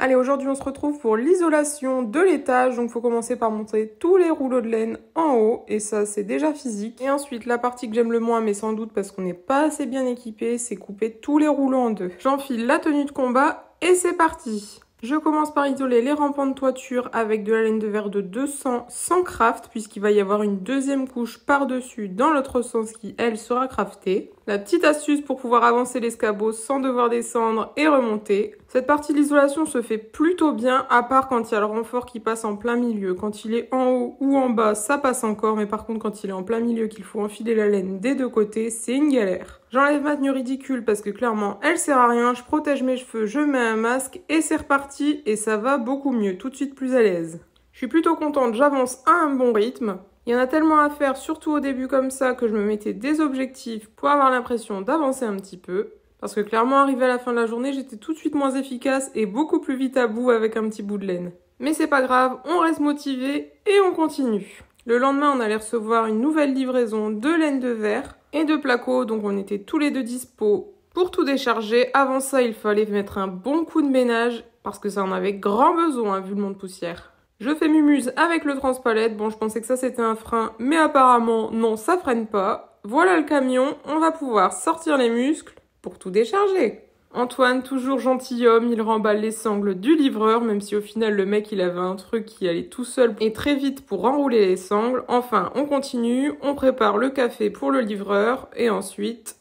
Allez, aujourd'hui on se retrouve pour l'isolation de l'étage, donc il faut commencer par monter tous les rouleaux de laine en haut, et ça c'est déjà physique. Et ensuite, la partie que j'aime le moins, mais sans doute parce qu'on n'est pas assez bien équipé, c'est couper tous les rouleaux en deux. J'enfile la tenue de combat, et c'est parti! Je commence par isoler les rampants de toiture avec de la laine de verre de 200 sans craft, puisqu'il va y avoir une deuxième couche par-dessus dans l'autre sens qui, elle, sera craftée. La petite astuce pour pouvoir avancer l'escabeau sans devoir descendre et remonter. Cette partie de l'isolation se fait plutôt bien, à part quand il y a le renfort qui passe en plein milieu. Quand il est en haut ou en bas, ça passe encore, mais par contre quand il est en plein milieu, qu'il faut enfiler la laine des deux côtés, c'est une galère. J'enlève ma tenue ridicule parce que clairement, elle sert à rien, je protège mes cheveux, je mets un masque et c'est reparti et ça va beaucoup mieux, tout de suite plus à l'aise. Je suis plutôt contente, j'avance à un bon rythme. Il y en a tellement à faire, surtout au début comme ça, que je me mettais des objectifs pour avoir l'impression d'avancer un petit peu. Parce que clairement, arrivé à la fin de la journée, j'étais tout de suite moins efficace et beaucoup plus vite à bout avec un petit bout de laine. Mais c'est pas grave, on reste motivé et on continue. Le lendemain, on allait recevoir une nouvelle livraison de laine de verre et de placo, donc on était tous les deux dispo pour tout décharger. Avant ça, il fallait mettre un bon coup de ménage parce que ça en avait grand besoin vu le monde poussière. Je fais mumuse avec le transpalette. Bon, je pensais que ça c'était un frein, mais apparemment non, ça freine pas. Voilà le camion, on va pouvoir sortir les muscles pour tout décharger. Antoine, toujours gentilhomme, il remballe les sangles du livreur, même si au final le mec il avait un truc qui allait tout seul et très vite pour enrouler les sangles. Enfin, on continue, on prépare le café pour le livreur et ensuite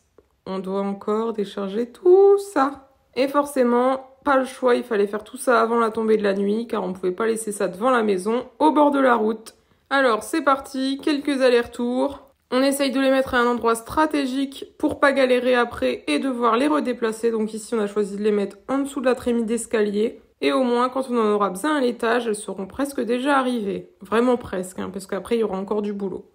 on doit encore décharger tout ça. Et forcément, pas le choix, il fallait faire tout ça avant la tombée de la nuit, car on ne pouvait pas laisser ça devant la maison, au bord de la route. Alors c'est parti, quelques allers-retours. On essaye de les mettre à un endroit stratégique pour pas galérer après et devoir les redéplacer. Donc ici on a choisi de les mettre en dessous de la trémie d'escalier. Et au moins quand on en aura besoin à l'étage, elles seront presque déjà arrivées. Vraiment presque, hein, parce qu'après il y aura encore du boulot.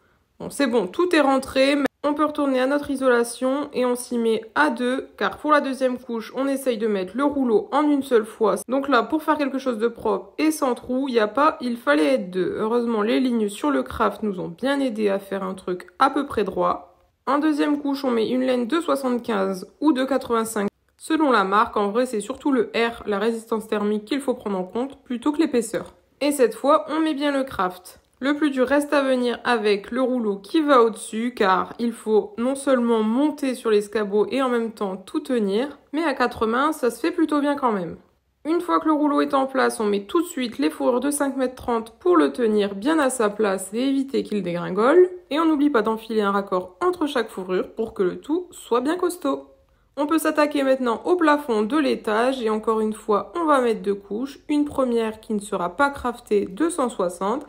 Bon c'est bon, tout est rentré. On peut retourner à notre isolation et on s'y met à deux, car pour la deuxième couche, on essaye de mettre le rouleau en une seule fois. Donc là, pour faire quelque chose de propre et sans trou, il n'y a pas, il fallait être deux. Heureusement, les lignes sur le craft nous ont bien aidé à faire un truc à peu près droit. En deuxième couche, on met une laine de 75 ou de 85. Selon la marque, en vrai, c'est surtout le R, la résistance thermique, qu'il faut prendre en compte, plutôt que l'épaisseur. Et cette fois, on met bien le craft. Le plus dur reste à venir avec le rouleau qui va au-dessus, car il faut non seulement monter sur l'escabeau et en même temps tout tenir, mais à quatre mains, ça se fait plutôt bien quand même. Une fois que le rouleau est en place, on met tout de suite les fourrures de 5,30 m pour le tenir bien à sa place et éviter qu'il dégringole. Et on n'oublie pas d'enfiler un raccord entre chaque fourrure pour que le tout soit bien costaud. On peut s'attaquer maintenant au plafond de l'étage et encore une fois, on va mettre deux couches. Une première qui ne sera pas craftée de 160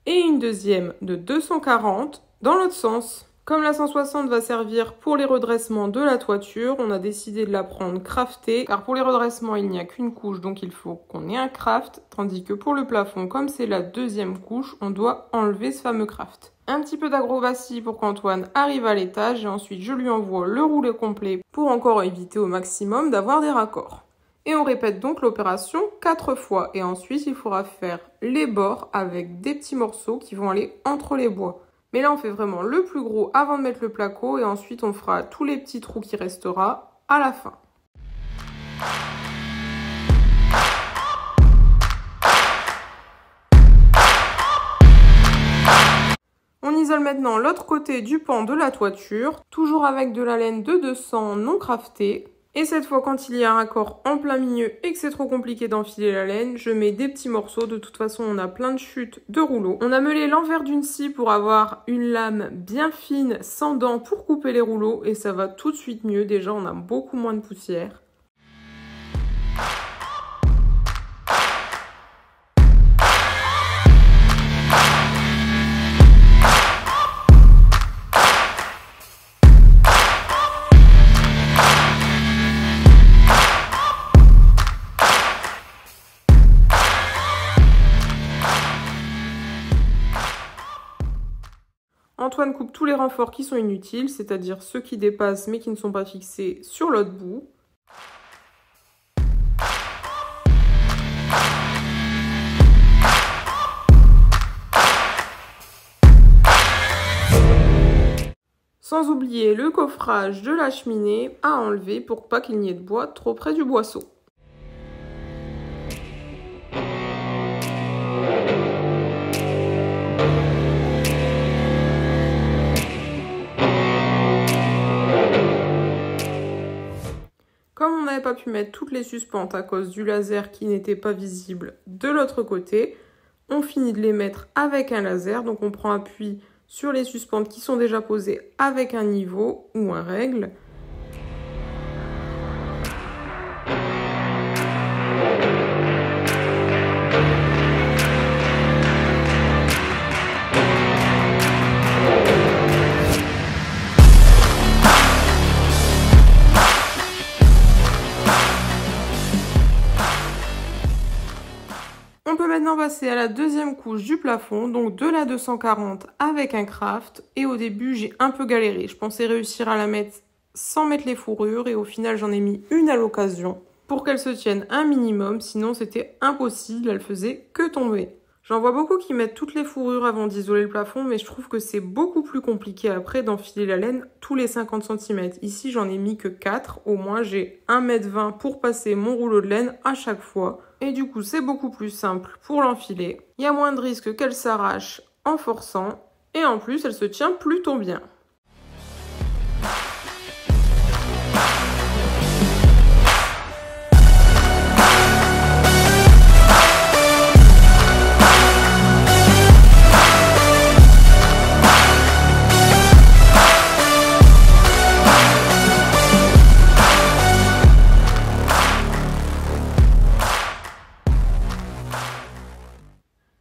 et une deuxième de 240 dans l'autre sens. Comme la 160 va servir pour les redressements de la toiture, on a décidé de la prendre craftée, car pour les redressements, il n'y a qu'une couche, donc il faut qu'on ait un craft, tandis que pour le plafond, comme c'est la deuxième couche, on doit enlever ce fameux craft. Un petit peu d'acrobatie pour qu'Antoine arrive à l'étage, et ensuite je lui envoie le rouleau complet pour encore éviter au maximum d'avoir des raccords. Et on répète donc l'opération 4 fois. Et ensuite, il faudra faire les bords avec des petits morceaux qui vont aller entre les bois. Mais là, on fait vraiment le plus gros avant de mettre le placo. Et ensuite, on fera tous les petits trous qui restera à la fin. On isole maintenant l'autre côté du pan de la toiture, toujours avec de la laine de 200 non craftée. Et cette fois, quand il y a un raccord en plein milieu et que c'est trop compliqué d'enfiler la laine, je mets des petits morceaux. De toute façon, on a plein de chutes de rouleaux. On a meulé l'envers d'une scie pour avoir une lame bien fine, sans dents, pour couper les rouleaux. Et ça va tout de suite mieux. Déjà, on a beaucoup moins de poussière. Antoine coupe tous les renforts qui sont inutiles, c'est-à-dire ceux qui dépassent mais qui ne sont pas fixés sur l'autre bout. Sans oublier le coffrage de la cheminée à enlever pour pas qu'il n'y ait de bois trop près du boisseau. pas pu mettre toutes les suspentes à cause du laser qui n'était pas visible de l'autre côté, on finit de les mettre avec un laser. Donc on prend appui sur les suspentes qui sont déjà posées avec un niveau ou un règle. On peut maintenant passer à la deuxième couche du plafond, donc de la 240 avec un craft. Et au début, j'ai un peu galéré. Je pensais réussir à la mettre sans mettre les fourrures et au final, j'en ai mis une à l'occasion pour qu'elle se tienne un minimum. Sinon, c'était impossible, elle faisait que tomber. J'en vois beaucoup qui mettent toutes les fourrures avant d'isoler le plafond, mais je trouve que c'est beaucoup plus compliqué après d'enfiler la laine tous les 50 cm. Ici, j'en ai mis que 4. Au moins, j'ai 1,20 m pour passer mon rouleau de laine à chaque fois. Et du coup, c'est beaucoup plus simple pour l'enfiler. Il y a moins de risque qu'elle s'arrache en forçant. Et en plus, elle se tient plutôt bien.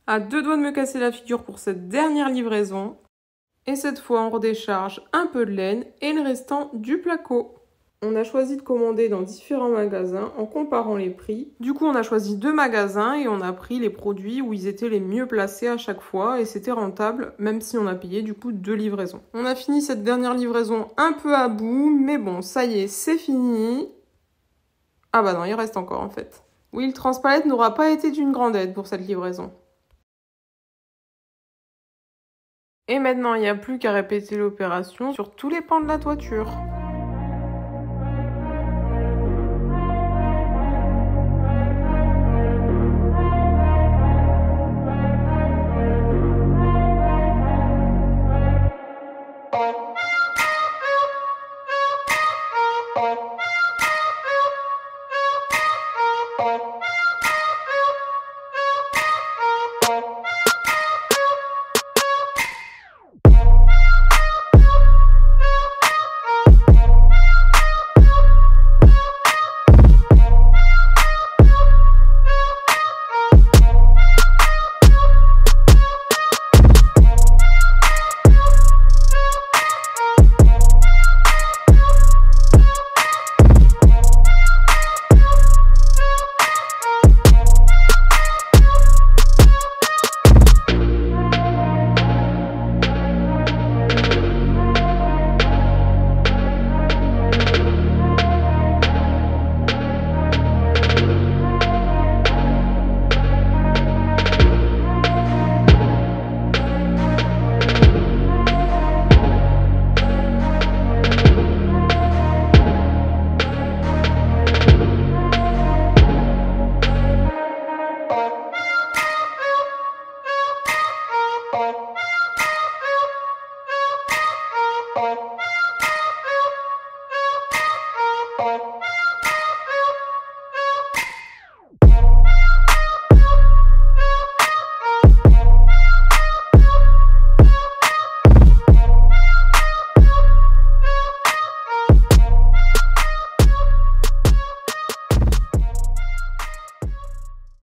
À deux doigts de me casser la figure pour cette dernière livraison. Et cette fois, on redécharge un peu de laine et le restant du placo. On a choisi de commander dans différents magasins en comparant les prix. Du coup, on a choisi 2 magasins et on a pris les produits où ils étaient les mieux placés à chaque fois. Et c'était rentable, même si on a payé du coup 2 livraisons. On a fini cette dernière livraison un peu à bout, mais bon, ça y est, c'est fini. Ah bah non, il reste encore en fait. Oui, le transpalette n'aura pas été d'une grande aide pour cette livraison. Et maintenant, il n'y a plus qu'à répéter l'opération sur tous les pans de la toiture.